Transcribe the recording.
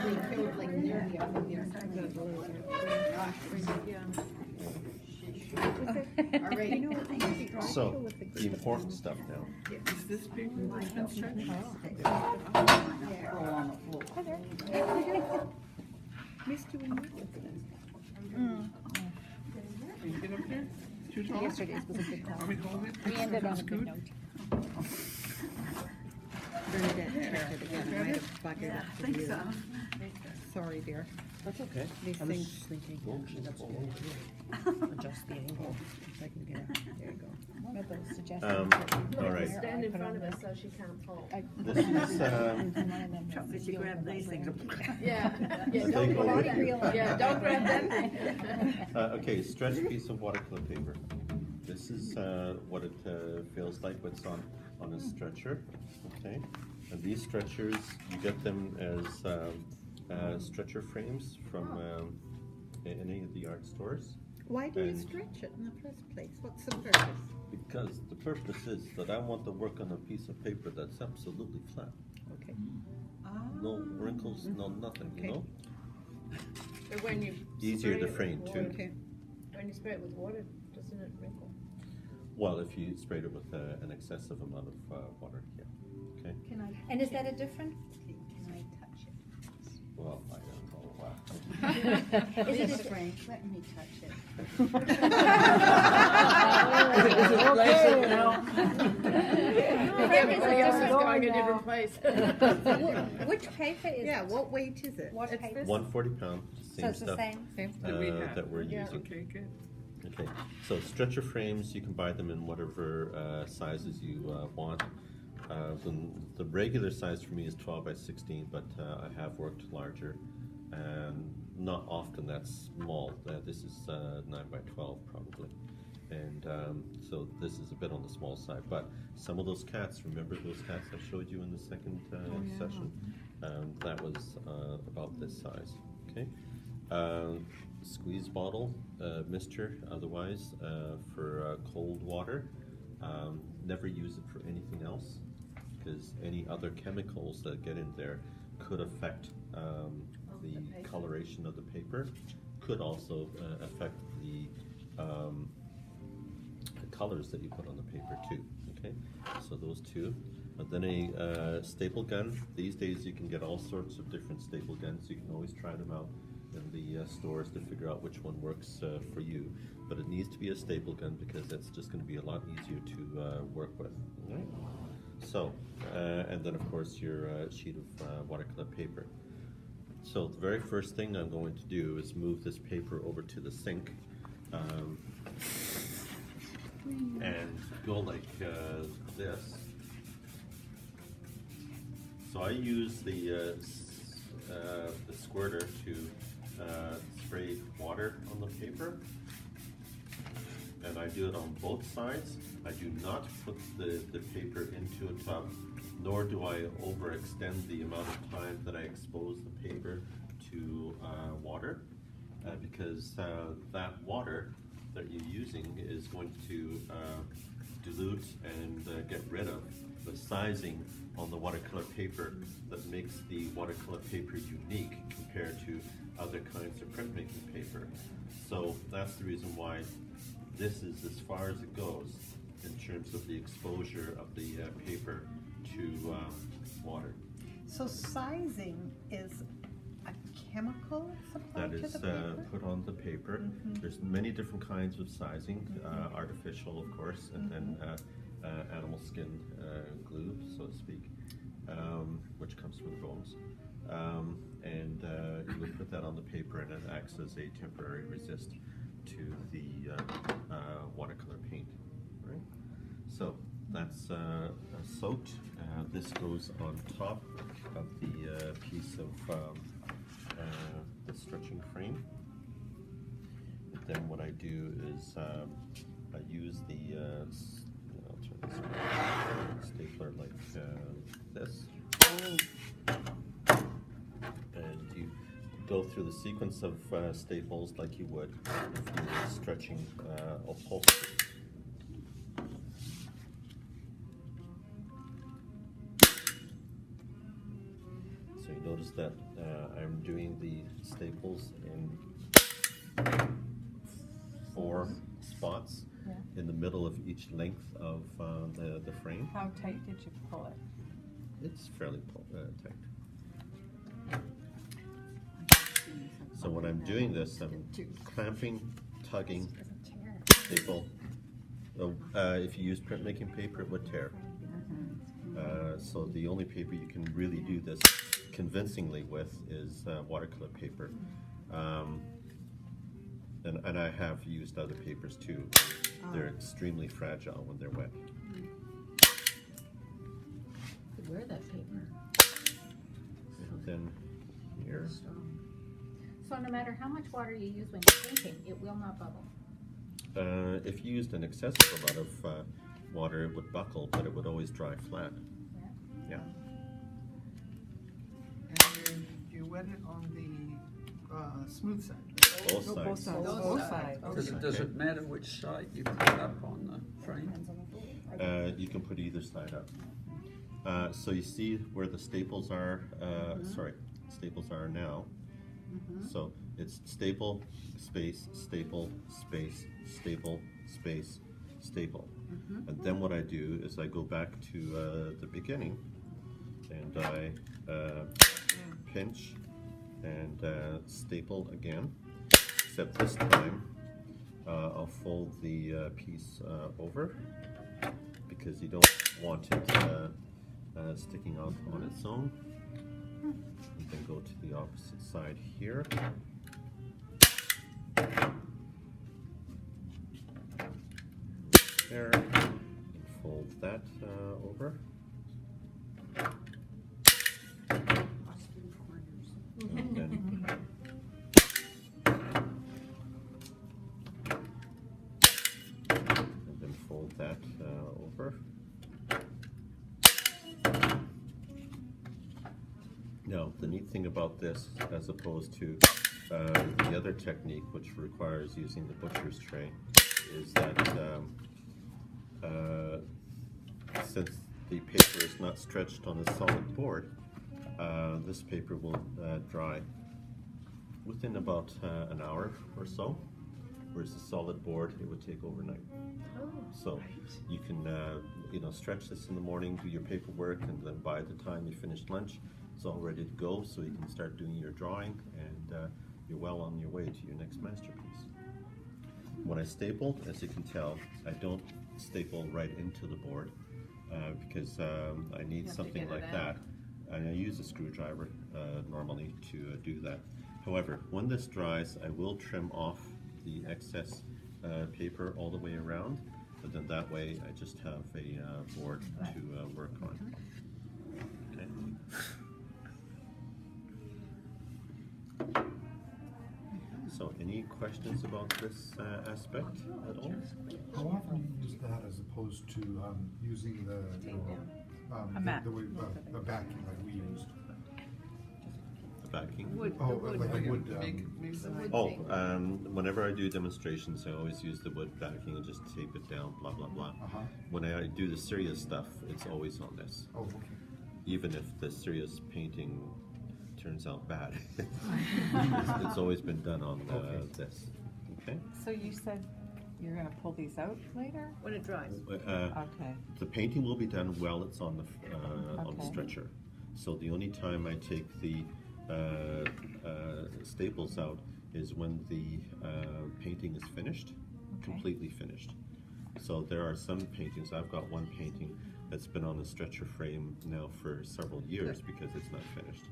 they killed like nearly up in there. All right. So, the important stuff now. Is this paper that's been stretched? Missed you in Can you get up there? Too tall? Yesterday's was a good Want call. me to hold it? We ended on a Scoot? good note. Bernadette checked it again. I might have buggered up to you. so. Sorry, dear. That's okay. These things slinking. Adjust the angle if I can get it. There you go. One of those suggestions. All right. Stand in front of us so she can't fall. This is, One of them was She grabbed these things. Yeah, yeah, I don't think grab we'll- that. Yeah, don't grab that. okay, stretch piece of watercolor paper. This is what it feels like when it's on a stretcher. Okay, and these stretchers, you get them as stretcher frames from any of the art stores. Why do you And- stretch it in the first place? What's the purpose? Because the purpose is that I want to work on a piece of paper that's absolutely flat. Okay. No wrinkles, no nothing, you Okay. know? But when you Easier spray to it with frame, water- too. Okay. When you spray it with water, doesn't it wrinkle? Well, if you sprayed it with an excessive amount of water, yeah. Okay, Can I? And is that a different? Can I touch it? well, I don't know. Wow. Is it a Frank, let me touch it. Everybody else is going a different place. Which paper is Yeah, it? what weight is it? What paper? 140 pound, So same it's the stuff same? That we have. that we're Yeah. using. Okay, good. Okay, so stretcher frames, you can buy them in whatever sizes you want. The regular size for me is 12 by 16, but I have worked larger, and not often that's small. This is 9 by 12 probably, and so this is a bit on the small side. But some of those cats, remember those cats I showed you in the second session? That was about this size. Okay. Squeeze bottle, mister, otherwise for cold water. Never use it for anything else, because any other chemicals that get in there could affect the coloration of the paper, could also affect the colors that you put on the paper too. Okay, so those two. And then a staple gun. These days you can get all sorts of different staple guns. You can always try them out in the stores to figure out which one works for you. But it needs to be a staple gun because that's just going to be a lot easier to work with. All right? So, and then of course your sheet of watercolor paper. So the very first thing I'm going to do is move this paper over to the sink and go like this. So I use the squirter to spray water on the paper, and I do it on both sides. I do not put the paper into a tub, nor do I overextend the amount of time that I expose the paper to water, because that water that you're using is going to dilute and get rid of the sizing on the watercolor paper that makes the watercolor paper unique compared to other kinds of printmaking paper. So that's the reason why this is as far as it goes in terms of the exposure of the paper to water. So sizing is a chemical That supplied to is the paper? put on the paper. There's many different kinds of sizing, artificial of course, and then animal skin glue, so to speak, which comes from the bones. And you would put that on the paper, and it acts as a temporary resist to the watercolor paint, right? So that's soaked. This goes on top of the piece of the stretching frame. And then what I do is I use the I'll turn this around, stapler like this, and you go through the sequence of staples like you would if you were stretching upholstery. So you notice that I'm doing the staples in 4 spots in the middle of each length of the frame. How tight did you pull it? It's fairly tight. So when I'm doing this, I'm clamping, tugging, staple. If you use printmaking paper, it would tear. So the only paper you can really do this convincingly with is watercolor paper. And I have used other papers too. They're extremely fragile when they're wet. Wear that paper. And then here. So no matter how much water you use when you're painting, it will not bubble. If you used an excessive amount of water, it would buckle, but it would always dry flat. Yeah. And you wet it on the smooth side. Both No, both sides. sides. Both sides. Does it matter which side you put up on the frame? You can put either side up. So you see where the staples are, staples are now. So it's staple, space, staple, space, staple, space, staple. And then what I do is I go back to the beginning and I pinch and staple again, except this time I'll fold the piece over because you don't want it sticking out on its own. And then go to the opposite side here. There, and fold that over. And then fold that over. Now, the neat thing about this, as opposed to the other technique, which requires using the butcher's tray, is that since the paper is not stretched on a solid board, this paper will dry within about an hour or so, whereas a solid board, it would take overnight. So you can stretch this in the morning, do your paperwork, and then by the time you finish lunch, it's all ready to go, so you can start doing your drawing, and you're well on your way to your next masterpiece. When I staple, as you can tell, I don't staple right into the board because I need something like that, and I use a screwdriver normally to do that. However, when this dries, I will trim off the excess paper all the way around, and then that way I just have a board to work on. Okay. So, any questions about this aspect at all? How often do you use that as opposed to using the mat. the backing like we used? The backing? Wood, Oh, the wood. like a wood. Make some wood. Oh, whenever I do demonstrations, I always use the wood backing and just tape it down, blah, blah, blah. When I do the serious stuff, it's always on this. Oh, okay. Even if the serious painting turns out bad, it's always been done on this. Okay? So you said you're going to pull these out later? When it dries. Okay. The painting will be done while it's on the Okay. stretcher. So the only time I take the staples out is when the painting is finished, completely finished. So there are some paintings, I've got one painting that's been on a stretcher frame now for several years because it's not finished.